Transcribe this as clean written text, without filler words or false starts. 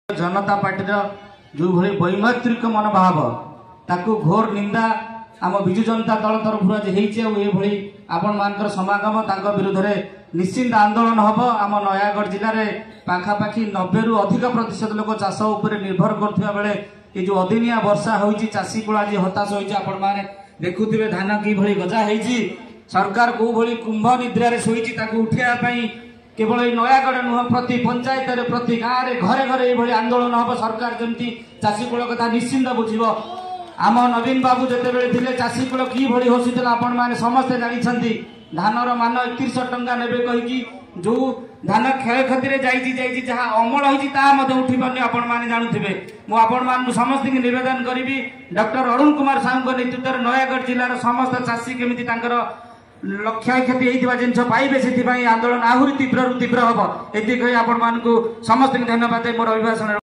जनता party जो भली वैमैत्रिक मनोभाव ताकू घोर निंदा आम विजु जनता दल तरफ आपण मान समागम विरुद्ध निश्चिंत आंदोलन हम आम नयागढ़ जिले में पाखापाखि 90 रु अधिक प्रतिशत लोक चाष उपर निर्भर करुवा बेले ये जो अदिनिया वर्षा होती चाषी कूल आज हताश होने देखुवे धान कि गजा हो सरकार कौ भली कुंभ निद्रा शोची उठाई केवल नयागढ़ नुह प्रति पंचायत प्रति गाँव में घरे घरे ये आंदोलन हम सरकार जमी चाषी कूल कथा निश्चिंत बुझ आम नवीन बाबू जिते थे चाषी कूल कि हसुला आपण मैंने समस्ते जानते धानर मान 3100 टंका ने कहीकि जो धान क्षय क्षति जहाँ अमल होती उठी पारे आपण मैंने जानते मुझे समस्त निवेदन करी डॉक्टर अरुण कुमार साहू नेतृत्व नयागढ़ जिलार समस्त चाषी केमी क्षय क्षति होता जिन पाइबे से आंदोलन आहरी तीव्र हम ये समस्त धन्यवाद मोर अभिभाषण।